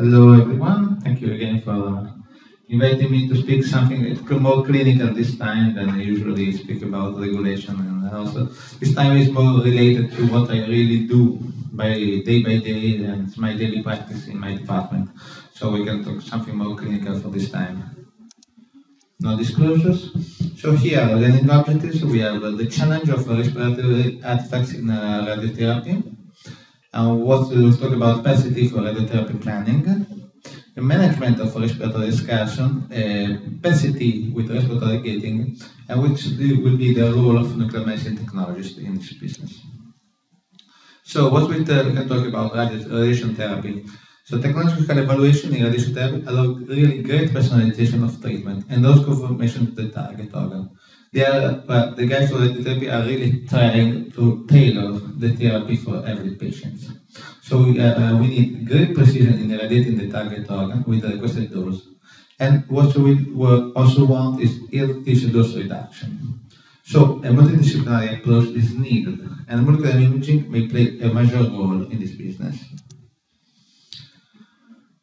Hello everyone, thank you again for inviting me to speak something more clinical this time than I usually speak about regulation, and also this time is more related to what I really do by day, and it's my daily practice in my department. So we can talk something more clinical for this time. No disclosures. So here, learning objectives, we have the challenge of respiratory artifacts in radiotherapy. We'll talk about capacity for radiotherapy planning, the management of respiratory excursion, capacity with respiratory gating, and which will be the role of nuclear medicine technologists in this business. So what we can talk about radiation therapy. So technological evaluation in radiation therapy allows really great personalization of treatment and those confirmation of the target organ. The guys for radiotherapy are really trying to tailor the therapy for every patient. So we need great precision in irradiating the target organ with the requested dose. And what we also want is ill tissue dose reduction. So a multidisciplinary approach is needed, and molecular imaging may play a major role in this business.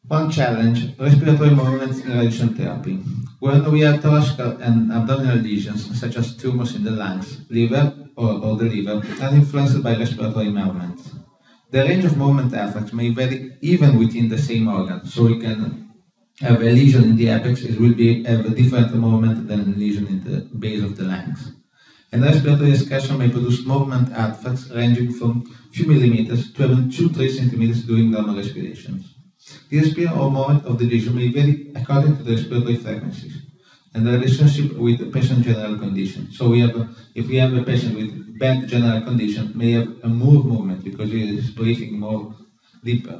One challenge, respiratory movements in radiation therapy. When we have thoracic and abdominal lesions, such as tumors in the lungs, liver, or the liver, are influenced by respiratory movements. The range of movement effects may vary even within the same organ, so we can have a lesion in the apex, it will have a different movement than a lesion in the base of the lungs. And respiratory excursion may produce movement artifacts ranging from a few millimeters to even 2-3 centimeters during normal respirations. The speed or moment of the lesion may vary according to the respiratory frequencies and the relationship with the patient's general condition. So if we have a patient with bad general condition, may have a more movement because he is breathing more deeper.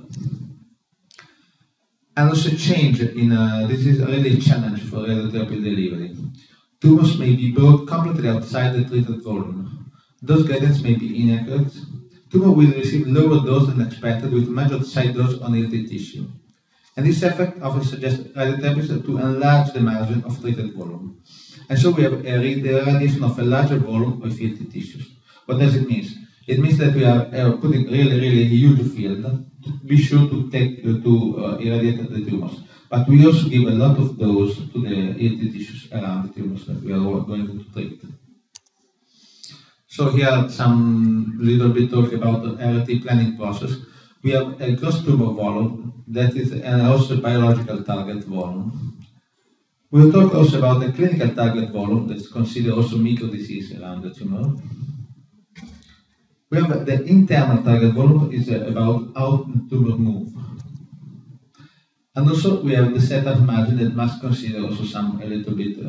And also change in this is really a challenge for radiotherapy delivery. Tumors may be brought completely outside the treated volume. Dose guidance may be inaccurate. Tumor will receive lower dose than expected with major side dose on healthy tissue. And this effect often suggests radiotherapies to enlarge the margin of treated volume. And so we have the irradiation of a larger volume of healthy tissues. What does it mean? It means that we are putting really huge field to be sure to irradiate the tumors. But we also give a lot of dose to the healthy tissues around the tumors that we are going to treat. So here some little bit talk about the RT planning process. We have a gross tumor volume that is and also biological target volume. We'll talk also about the clinical target volume that's considered also micro disease around the tumor. We have the internal target volume is about how the tumor move. And also we have the setup margin that must consider also a little bit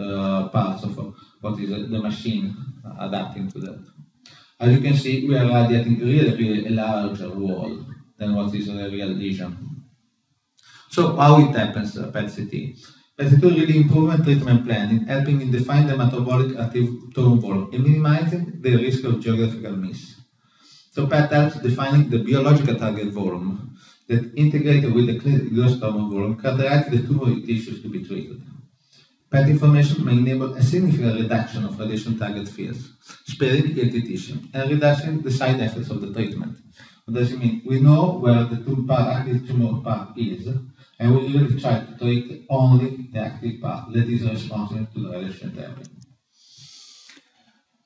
parts of what is the machine adapting to that. As you can see, we are radiating really a larger wall than what is a real lesion. So how it happens, PET-CT? PET-CT really improvement treatment planning, helping in define the metabolic active tumor volume and minimizing the risk of geographical miss. So PET helps defining the biological target volume that integrated with the clinical gross tumor volume characterize the tumor tissues to be treated. PET information may enable a significant reduction of radiation target fields, sparing healthy tissue, and reducing the side effects of the treatment. What does it mean? We know where the active tumor part is, and we really try to treat only the active part that is responsible to the radiation therapy.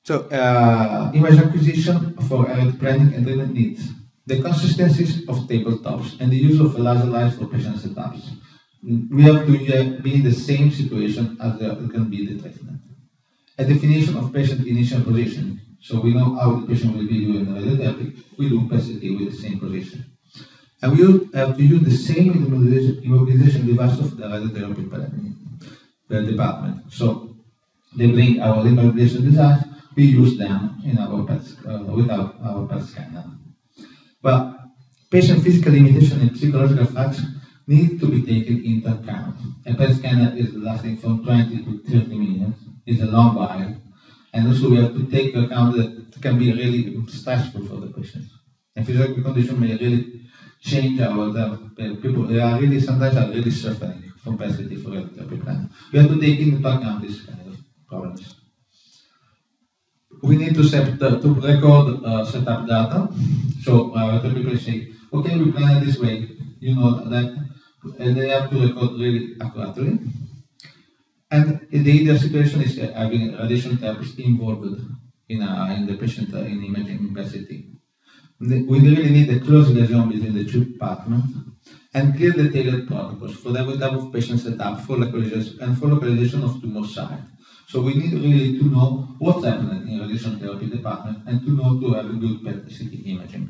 So, image acquisition for RT planning and treatment needs. The consistencies of tabletops and the use of laser lights for patient setups. We have to be in the same situation as it can be the treatment. A definition of patient initial position. So we know how the patient will be doing radiotherapy. We do PET-CT with the same position. And we have to use the same immobilization device of the radiotherapy department. So they bring our immobilization device, we use them in our with our PET scanner. Well, patient physical limitation and psychological facts need to be taken into account. A PET scanner is lasting from 20 to 30 minutes. It's a long while. And also we have to take account that it can be really stressful for the patient. And physical condition may really change people. They are really sometimes are really suffering from PET-CT for radiotherapy planning. We have to take into account these kind of problems. We need to record setup data. So our people say, okay, we plan it this way. You know that and they have to record really accurately. And the ideal situation is having a radiation therapist involved in the patient in imaging capacity. We really need a close liaison between the two departments and clear detailed protocols for every type of patient setup for localization and for localization of tumor site. So we need really to know what's happening in radiation therapy department and to know to have a good PET-CT imaging.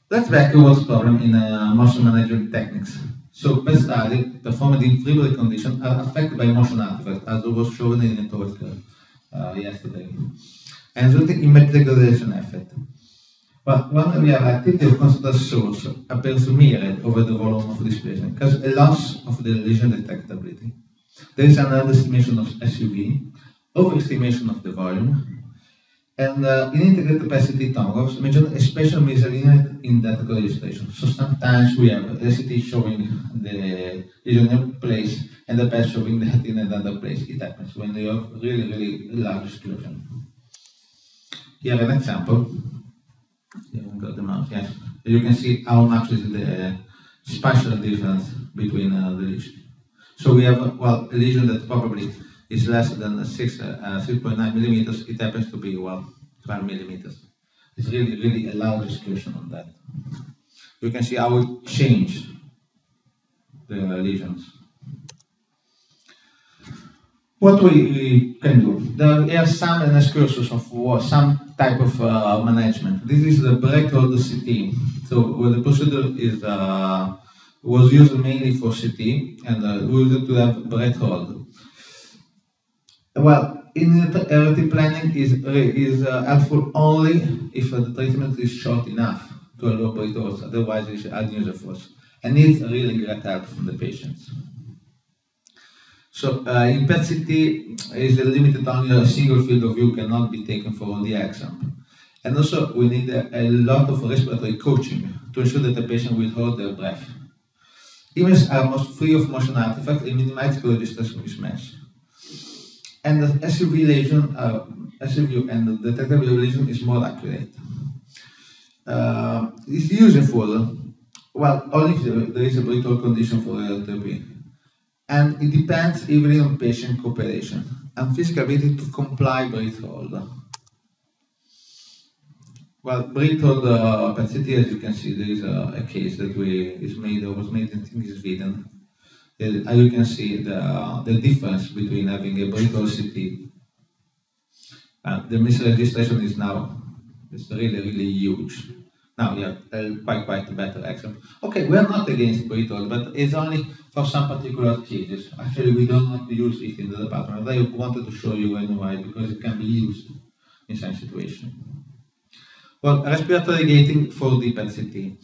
Let's back to what's problem in motion management techniques. So PET study performed in free conditions are affected by motion artifacts, as was shown in the talk yesterday, and resulting in image degradation effect. But when we have activity of constant source appears mirrored over the volume of this patient, because a loss of the lesion detectability. There is an underestimation of SUV, overestimation of the volume, and in integrated capacity tomographs, mention a special misalignment in data registration. So sometimes we have a CT showing the lesion in place and the PET showing that in another place. It happens when they have really large exclusion. Here an example. Here we got the mouse. Yes, you can see how much is the spatial difference between the lesions. So we have a lesion that probably is less than 6.9 millimeters. It happens to be 12 millimeters. It's really a large exclusion on that. You can see how it changed the lesions. What we can do? There are some excursions of some type of management. This is the breakhold CT. So where the procedure is was used mainly for CT and we used to have breakhold. Well, intraoperative planning is helpful only if the treatment is short enough to allow breakholds. Otherwise, it's unuseful and needs really great help from the patients. So in PET-CT is limited only a single field of view cannot be taken for all the exam. And also we need a lot of respiratory coaching to ensure that the patient will hold their breath. Images are most free of motion artifacts and minimize co-distance mismatch. And the SUV lesion, SUV and the detectable lesion is more accurate. It's useful, well, only if there is a breakhold condition for therapy. And it depends heavily on patient cooperation and physical ability to comply breakhold. Well, breakhold PET-CT, as you can see, there is a case that was made in Sweden. And you can see the difference between having a breakhold CT. The misregistration is now really huge. Now we have quite a better example. Okay, we are not against breakhold, but it's only for some particular cases. Actually, we don't want to use it in the department. I wanted to show you why, because it can be used in some situations. Well, respiratory gating for the PET-CT.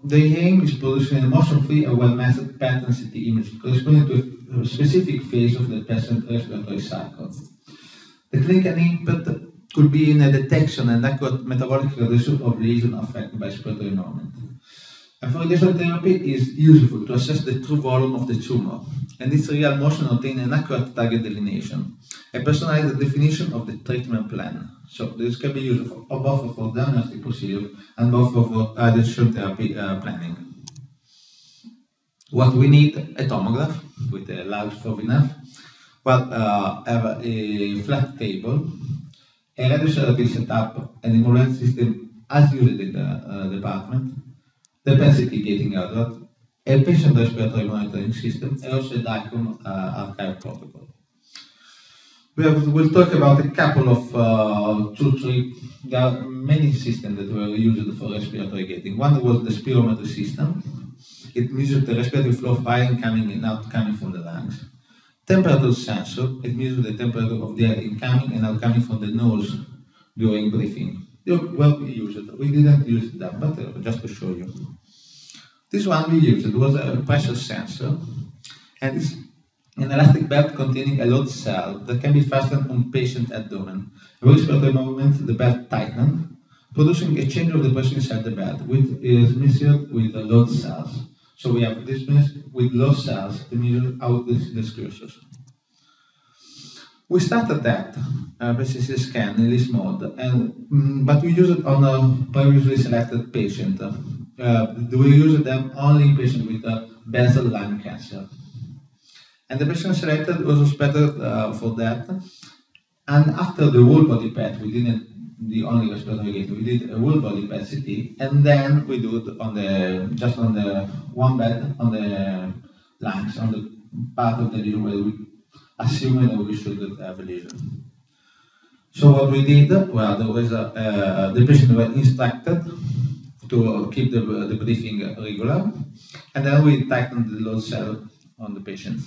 The aim is producing a motion-free and well-mastered pattern CT image corresponding to a specific phase of the patient respiratory cycle. The clinical input could be in a detection and accurate metabolic reduction of lesion affected by respiratory environment. And for radiation therapy is useful to assess the true volume of the tumor, and its real motion obtain an accurate target delineation, a personalized definition of the treatment plan. So this can be used both for diagnostic procedure and both for radiation therapy planning. What we need: a tomograph with a large FOV. Well, have a flat table, a radiation therapy setup, an emulation system as used in the department, the PET-CT gating alert, a patient respiratory monitoring system, and also a DICOM archive protocol. We'll talk about a couple of there are many systems that were used for respiratory gating. One was the spirometry system. It measures the respiratory flow of air incoming and outcoming from the lungs. Temperature sensor, it measures the temperature of the air incoming and outcoming from the nose during breathing. Well, we used it. We didn't use that, but just to show you. This one we used, it was a pressure sensor, and it's an elastic belt containing a load cell that can be fastened on patient abdomen. Every respiratory movement, the belt tightens, producing a change of the pressure inside the belt, which is measured with the load cells. So we have this with load cells to measure out the screws. We started that PCC scan in this mode, but we use it on a previously selected patient. we use them only in patients with basal lung cancer. And the patient selected was suspected for that. And after the whole body PET, we didn't the only respiratory gating, we did a whole body PET CT, and then we do it on the just on the one bed on the lungs, on the part of the lesion where we assumed that we should have a lesion. So what we did, well, there was the patient was instructed to keep the breathing regular, and then we tightened the load cell on the patient.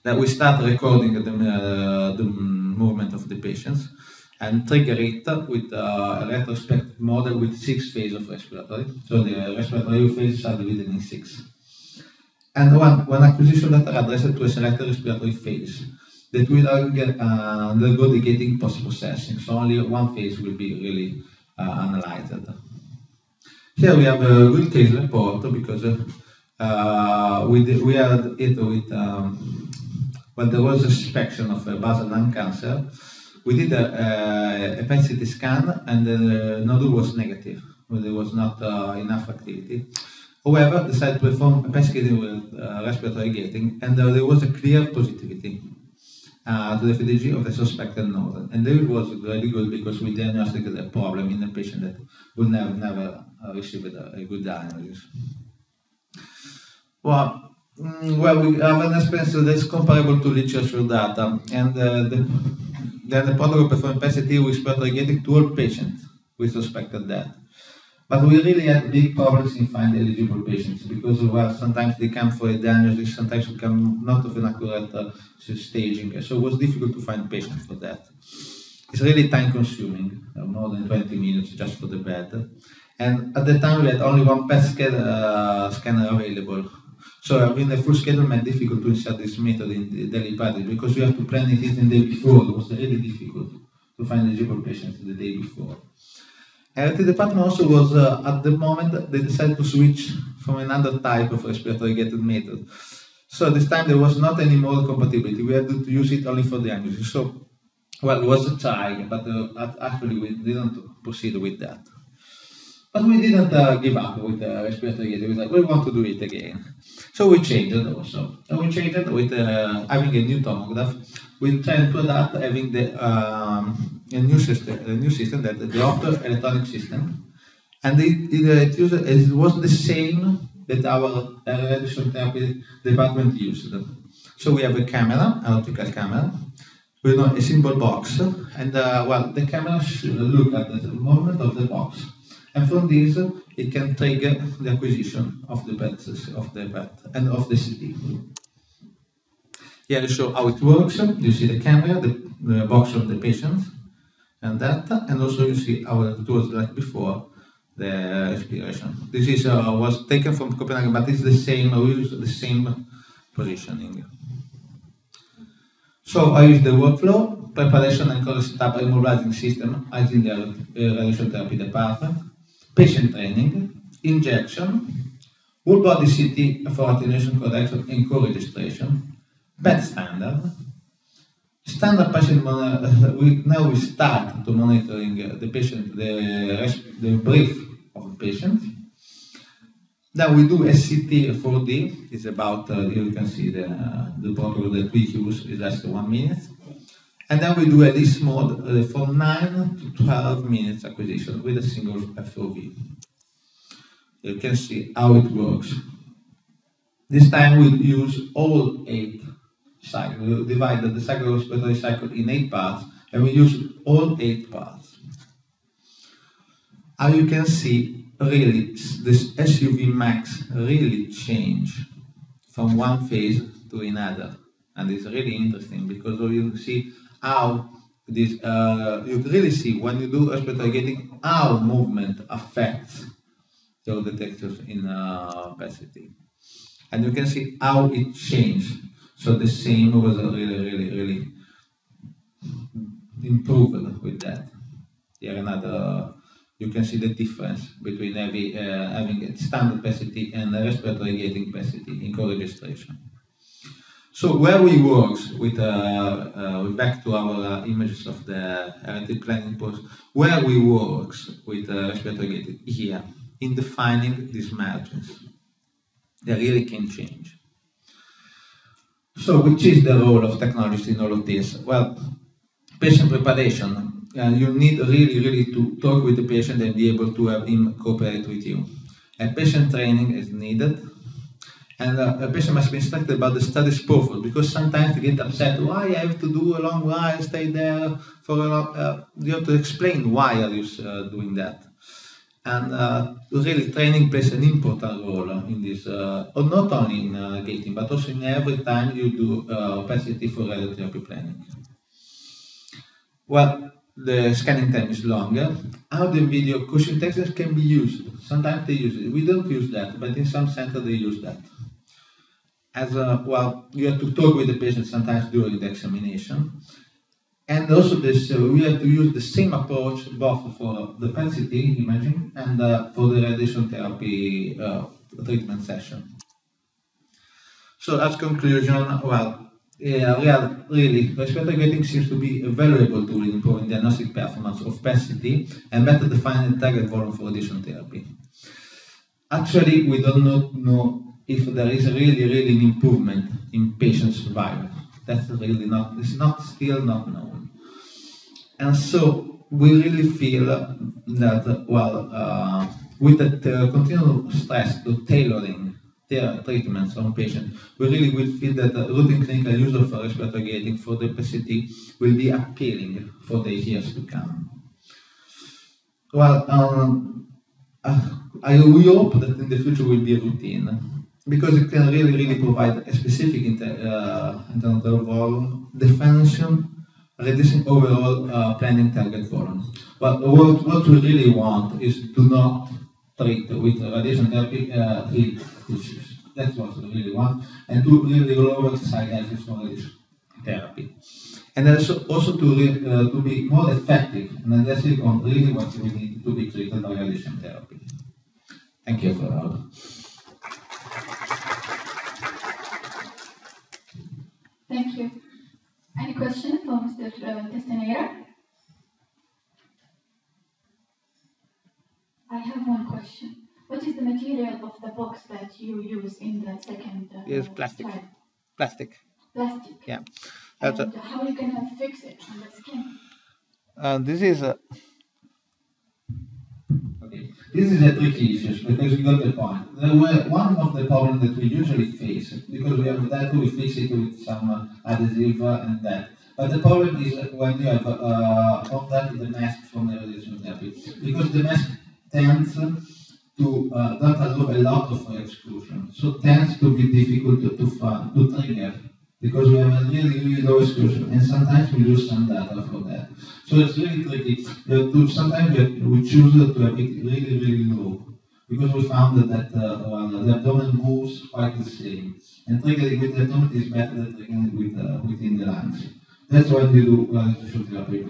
Then we start recording the movement of the patients and trigger it with a retrospective model with 6 phases of respiratory. So the respiratory phases are divided in 6. And one acquisition data addressed to a selected respiratory phase that will undergo the gating post-processing. So only one phase will be really analyzed. Here we have a good case report because we had it with when there was a suspicion of basal lung cancer. We did a PET CT scan and the nodule was negative, but there was not enough activity. However, decided to perform a PET CT with respiratory gating, and there was a clear positivity to the FDG of the suspected node. And it was really good because we diagnosticated a problem in a patient that would never received a good diagnosis. Well, we have an experience that's comparable to literature data, and then the protocol performed PET CT with respiratory gating to all patients with suspected that. But we really had big problems in finding eligible patients because sometimes they come for a diagnosis, sometimes we come not of an accurate staging. So it was difficult to find patients for that. It's really time consuming, more than 20 minutes just for the bed. And at the time we had only one PET scanner available. So having the full schedule made it difficult to insert this method in the daily practice because we have to plan it the day before. It was really difficult to find eligible patients the day before. And the department also was, at the moment, they decided to switch from another type of respiratory gated method. So this time there was not any more compatibility. We had to use it only for diagnosis. So, well, it was a try, but actually we didn't proceed with that. But we didn't give up with respiratory gating. We was like, we want to do it again. So we changed it also. And we changed it with having a new tomograph. We tried to adapt having a new system that the Opto electronic system, and it was the same that our radiation therapy department used. So we have a camera, an optical camera, with a simple box, and well, the camera should look at the movement of the box, and from this it can trigger the acquisition of the PET and of the CT. Here I show how it works. You see the camera, the box of the patient, and that, and also you see how it was like before the respiration. This is was taken from Copenhagen, but it's the same. We use the same positioning. So I use the workflow, preparation and setup a immobilizing system as in the radiation therapy department, patient training, injection, whole body CT for attenuation correction and co-registration, PET standard patient now we start to monitoring the patient, the breath of the patient. Then we do a CT 4D. It's about here you can see the protocol that we use is just 1 minute. And then we do a LIS mode from 9 to 12 minutes acquisition with a single FOV. You can see how it works. This time we use all 8 cycles. We divide the cycle respiratory cycle in 8 parts, and we use all 8 parts. How you can see, really, this SUV max really change from one phase to another, and it's really interesting because you see how this. You really see when you do respiratory gating how movement affects your detectors in PET-CT, and you can see how it changed. So the same was really improved with that. Here another, you can see the difference between having a standard PET-CT and a respiratory gating PET-CT in co-registration. So where we work with, back to our images of the RT planning post, where we work with respiratory gating here. in defining these margins. They really can change. So, which is the role of technologists in all of this? Well, patient preparation. You need really to talk with the patient and be able to have him cooperate with you. And patient training is needed. And a patient must be instructed about the study's purpose, because sometimes they get upset, why I have to do a long while, stay there for a long, you have to explain why are you doing that. And really training plays an important role in this, not only in gating, but also in every time you do opacity for radiotherapy planning. Well, the scanning time is longer. Audio and video cushion textures can be used. Sometimes they use it. We don't use that, but in some centers they use that. As well, you have to talk with the patient sometimes during the examination. And also this, we have to use the same approach both for the PET-CT imaging and for the radiation therapy treatment session. So as conclusion, well, really, respiratory gating seems to be a valuable tool in improving diagnostic performance of PET-CT and better defining the target volume for radiation therapy. Actually, we do not know if there is really an improvement in patient survival. That's really not, still not known. And so we really feel that, well, with the continual stress to tailoring their treatments on patients, we really will feel that the routine clinical use of respiratory gating for the PET-CT will be appealing for the years to come. Well, we hope that in the future will be a routine, because it can really provide a specific internal volume definition, reducing overall planning target volume. But what we really want is to not treat with radiation therapy heat issues. That's what we really want, and to really lower side effects from radiation therapy. And also to be more effective and addressing on really what we need to be treated by radiation therapy. Thank you for all. Thank you. Any question for Mr. Castaneda? I have one question. What is the material of the box that you use in the second Yes, plastic. slide? Plastic. Plastic. Yeah. And how are you going to fix it on the skin? This is a... Okay. This is a tricky issue because you got the point. One of the problems that we usually face, because we have that, we fix it with some adhesive and that. But the problem is when you have on that the mask from the radiation therapy, because the mask tends to not allow a lot of exclusion, so tends to be difficult to trigger, because we have a really low exclusion, and sometimes we lose some data for that. So it's really tricky. Sometimes we choose to have it really low, because we found that the abdomen moves quite the same, and triggering with the abdomen is better than triggering within the lungs. That's what we do radiation therapy,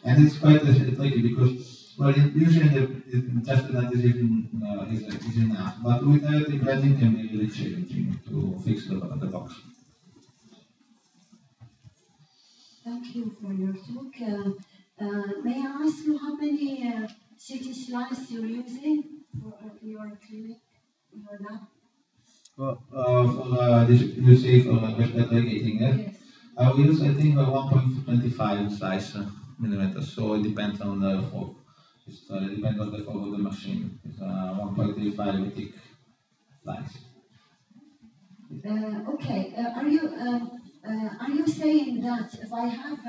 and it's quite tricky because. Well, usually just an adhesive is enough, but with radiation planning can be really challenging to fix the box. Thank you for your talk. May I ask you how many CT slides you're using for your clinic, your lab? For you say for respiratory gating, Yes. We use I think 1.25 slice millimeters, so it depends on the fork. It depends on the fork of the machine. It's 1.35 thick slice. Okay. Are you saying that if I have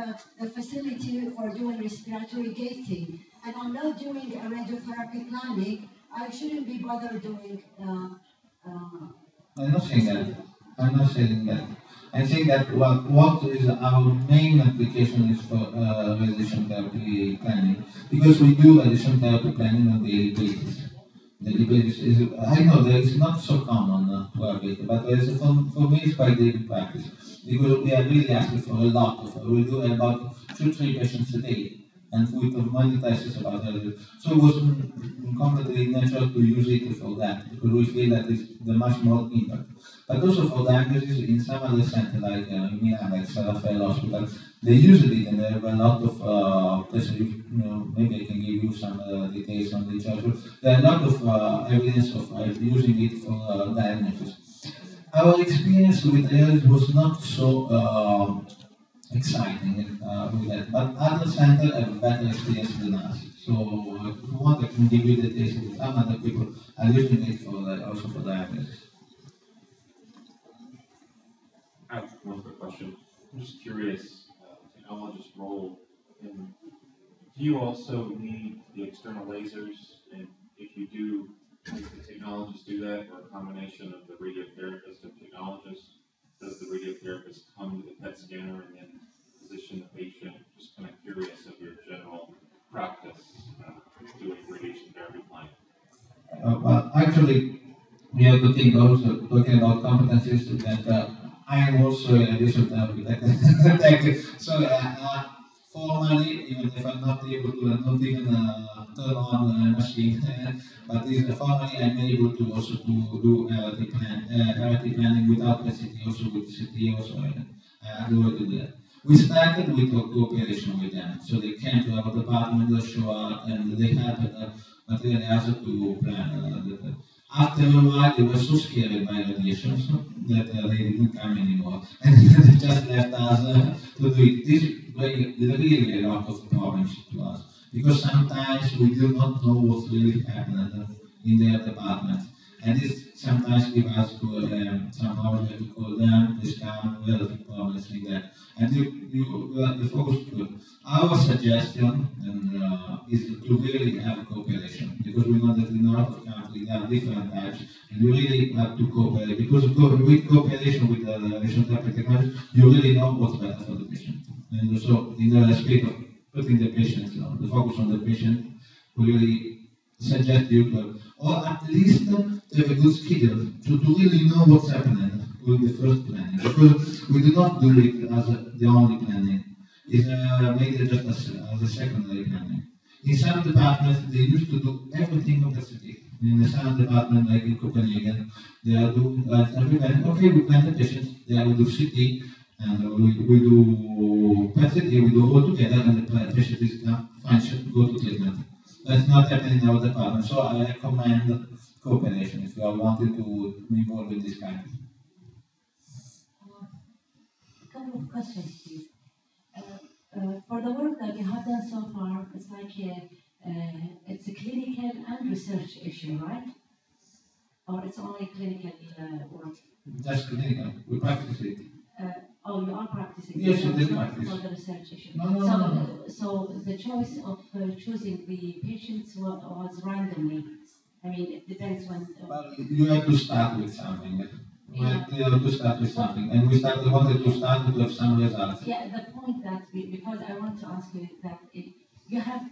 a facility for doing respiratory gating and I'm not doing a radiotherapy planning, I shouldn't be bothered doing? I'm not saying that. I'm not saying that. I'm saying that what is our main application is for radiation therapy planning, because we do radiation therapy planning on a daily basis. Daily basis is, I know that it's not so common to have it, but for me it's quite daily practice, because we are really asking for a lot of, we do about 2-3 patients a day, and with many tests about it. So it was completely natural to use it for that, because we feel that it's the much more impact. But also for diagnosis in some other centers, like in Milan, like San Raffaele Hospital, they use it and they have a lot of places, maybe I can give you some details on the chart. There are a lot of evidence of using it for diagnosis. Our experience with AI was not so exciting with that, but other centers have better experience than us. So if you want, I can give you the details of some other people are using it for also for diagnosis. I have one quick question. I'm just curious, technologist role, and do you also need the external lasers? And if you do, does the technologist do that, or a combination of the radiotherapist and technologist? Does the radiotherapist come to the PET scanner and then position the patient? Just kind of curious of your general practice doing radiation therapy plan. Well, actually, we have to think also, talking about competencies, that I am also a radiation therapy. So formally, even if I'm not able to, not even turn on a machine, but formally I'm able to also to do RT planning without PCT, also with CT, also I do that. We started with a cooperation with them, so they came to our department, they show up, and they helped materially us to plan. After a while, they were so scared by radiation that they didn't come anymore, and they just left us to do it. This really a lot of problems to us, because sometimes we do not know what's really happening in their department, and this sometimes gives us to somehow we have to call them, discount, relative problems like that. And the focus to our suggestion is to really have cooperation, because we know that in a lot of countries there are different types, and you really have to cooperate, because with cooperation with the radiation therapy technology, you really know what's better for the patient. And so in the spirit of putting the patient, the focus on the patient, we really suggest you to, or at least to have a good schedule, to really know what's happening with the first planning, because we do not do it as the only planning. It's maybe just as a secondary planning. In some departments, they used to do everything on the city. In some department, like in Copenhagen, they are doing every plan. Okay, we plan the patients, they will do CT, and we do PET-CT, we do all together, and the patient is fine, should go to treatment. That's not happening in our department, so I recommend cooperation if you are wanting to be involved in this kind. A couple of questions, please. For the work that you have done so far, it's like it's a clinical and research issue, right? Or it's only clinical work? That's clinical. We practice it. Oh, you are practicing? Yes, it is not practice. For the research issue. No. So the choice of choosing the patients was randomly. I mean, it depends when. Well, you have to start with something. You have to start with something, and we wanted to start with some results. Yeah, the point that because I want to ask you that you have,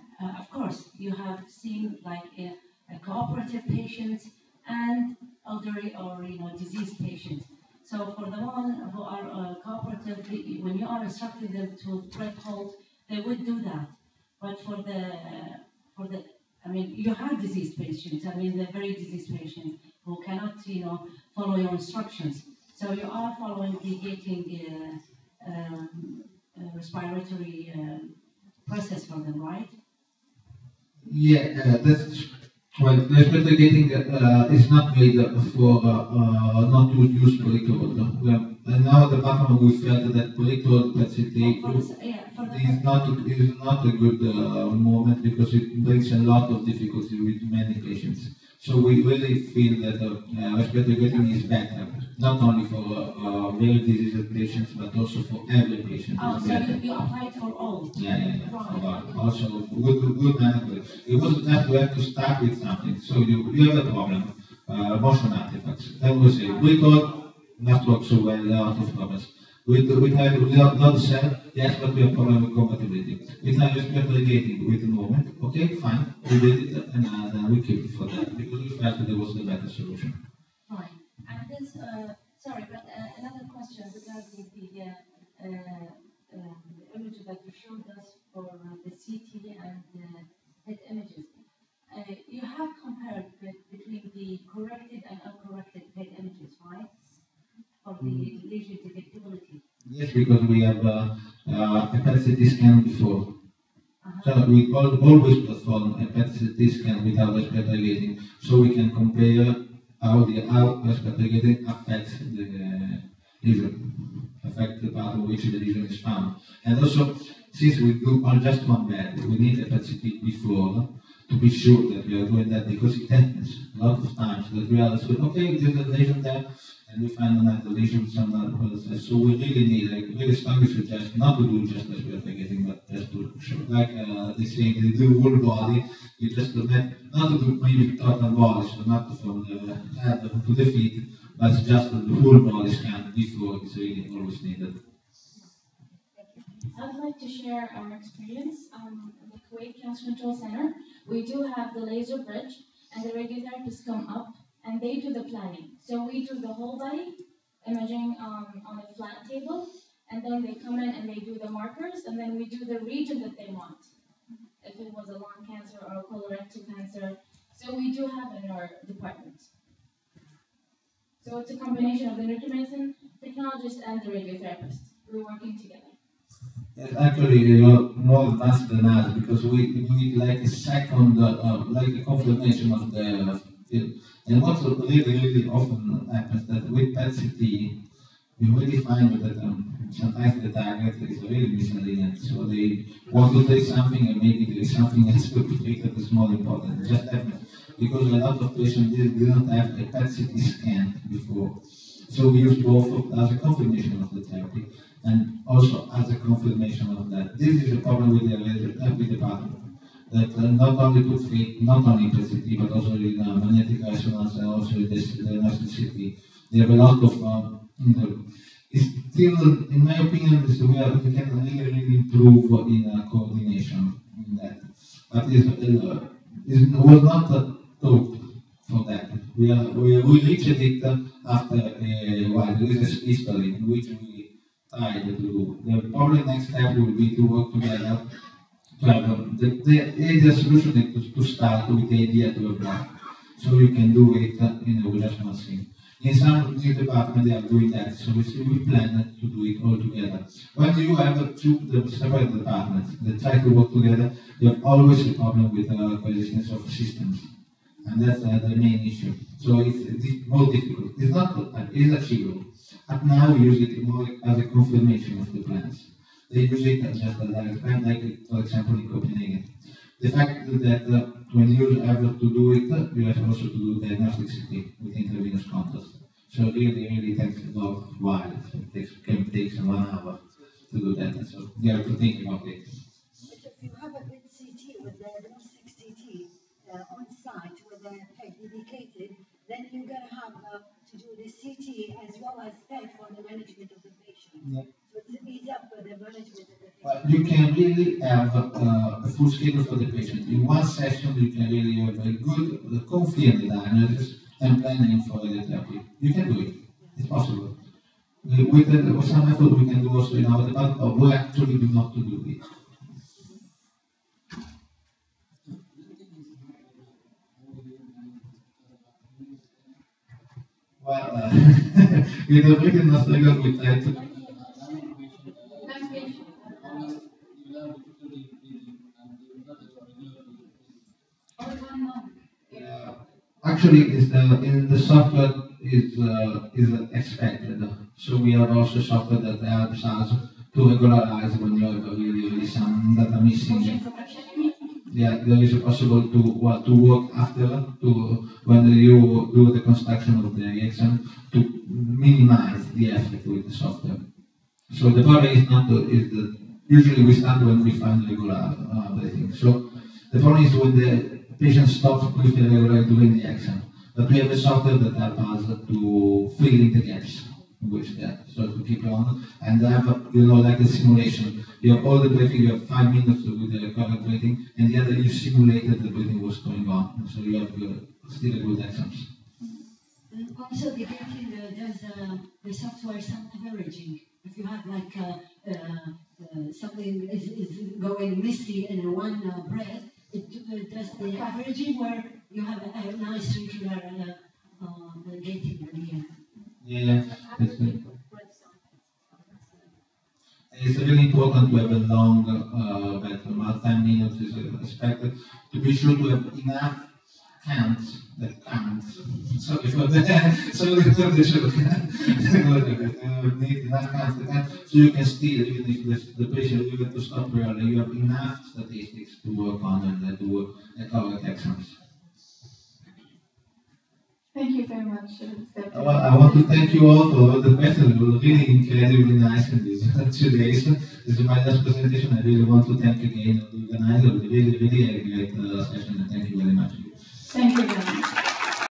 of course, you have seen like a cooperative patients and elderly or diseased patients. So for the one who are cooperative, when you are instructing them to threshold, they would do that. But for the I mean, you have diseased patients. I mean, they're very diseased patients who cannot, follow your instructions. So you are following the gating respiratory process for them, right? Yeah, that's well. Respiratory gating is not made for not to use polychloride. And now the department we felt that polychloride is not a good moment, because it brings a lot of difficulty with many patients. So we really feel that respiratory gating is better, not only for very diseased patients, but also for every patient. Oh, so you applied for all? Yeah. Also, good management. It was just we have to start with something. So you have a problem, motion artifacts. Then we say, we thought not work so well, there are a lot of problems. We have not cell, yes, but we have problem with compatibility. We have respiratory gating with the movement. Okay, fine, we did it, and we keep it for that, because we felt that it was the better solution. Fine. And this, sorry, but another question regarding the image that you showed us for the CT and uncorrected PET images, right? Of the lesion detectability. Yes, because we have a PET CT scan before. So we always perform a PET CT scan without respiratory gating, so we can compare how respiratory gating affects the lesion, affect the part of which the lesion is found. And also, since we do on just one bed, we need a PET CT before to be sure that we are doing that, because it happens a lot of times that we are okay, there's a lesion there, and we find another lesion somewhere else. So we really need, really strongly suggest not to do just respiratory gating, but just to show, like they say, they do whole body, you just to not to do maybe total body, so not from the head to the feet, but just the whole body scan before it's really always needed. I'd like to share our experience. The Kuwait Cancer Control Center, we do have the laser bridge, and the radiotherapists come up and they do the planning. So we do the whole body imaging on a flat table, and then they come in and they do the markers, and then we do the region that they want. If it was a lung cancer or a colorectal cancer, so we do have it in our department. So it's a combination of the nuclear medicine technologist and the radiotherapist. We're working together. Yes, actually, you're more advanced than us, because we do it like a second, like a confirmation of the field. And what really often happens that with PET CT, we really find that sometimes the target is really misaligned. So they want to take something and maybe there is something else to be treated as more important. It just happens because a lot of patients didn't have a PET CT scan before. So we use both as a confirmation of the therapy and also as a confirmation of that. This is a problem with the radiotherapy department. That not only put faith, not only in PCT, but also in magnetic resonance and also in the diagnostic. They have a lot of, it's still, in my opinion, we can really improve in coordination in that. But it was not thought for that. We reached it after a while. There is a history in which we tried to do. The probably next step will be to work together. The solution is to start with the idea to a block, so you can do it with just one thing. In some new departments they are doing that, so we plan to do it all together. When you have two separate departments that try to work together, you have always a problem with the coexistence of systems, and that's the main issue. So it's more difficult. It's achievable. But now we use it more as a confirmation of the plans. They use it as just a direct plan, like for example in Copenhagen. The fact that when you have to do it, you have also to do diagnostic CT with intravenous contrast. So really takes a lot of while. It can take 1 hour to do that. And so you have to think about it. But if you have a good CT with diagnostic CT on site with a PEG dedicated, then you're going to have to do the CT as well as PEG for the management of the patient. Yeah. So it speeds up for the management of the patient. Well, you can really have a full schedule for the patient. In one session, you can really have a good, confirmed diagnosis and planning for the therapy. You can do it. It's possible. With some effort, we can do also in our department, but we actually do not do it. Well, with the written struggle, we try to. Actually, in the software is expected. So we have also software that helps us to regularize when you have really some data missing. Yeah, there is a possible to work after when you do the construction of the reaction to minimize the effect with the software. So the problem is not usually we start when we find regular breathing. So the problem is when the patient stops breathing regularly during the action. But we have a software that helps us to fill in the gaps with that. So to keep on and have like a simulation. You have all the breathing, you have 5 minutes with the current breathing, and the other you simulated the breathing was going on. So you have still a good actions. Also, the gating does the software some averaging. If you have like something is going misty in one breath, it does the averaging where you have a nice regular Yeah, that's good. It's really important to have a long bedroom. About 10 minutes is expected to be sure to have enough counts that counts. Sorry for that. Sorry for the show. You need enough counts that count so you can still, even if the patient you have to stop early, you have enough statistics to work on and do correct exams. Thank you very much. Well, I want to thank you all for all the questions. It was really incredibly nice in these 2 days. This is my last presentation. I really want to thank again the organizer. It was really, really a great session. And thank you very much. Thank you very much.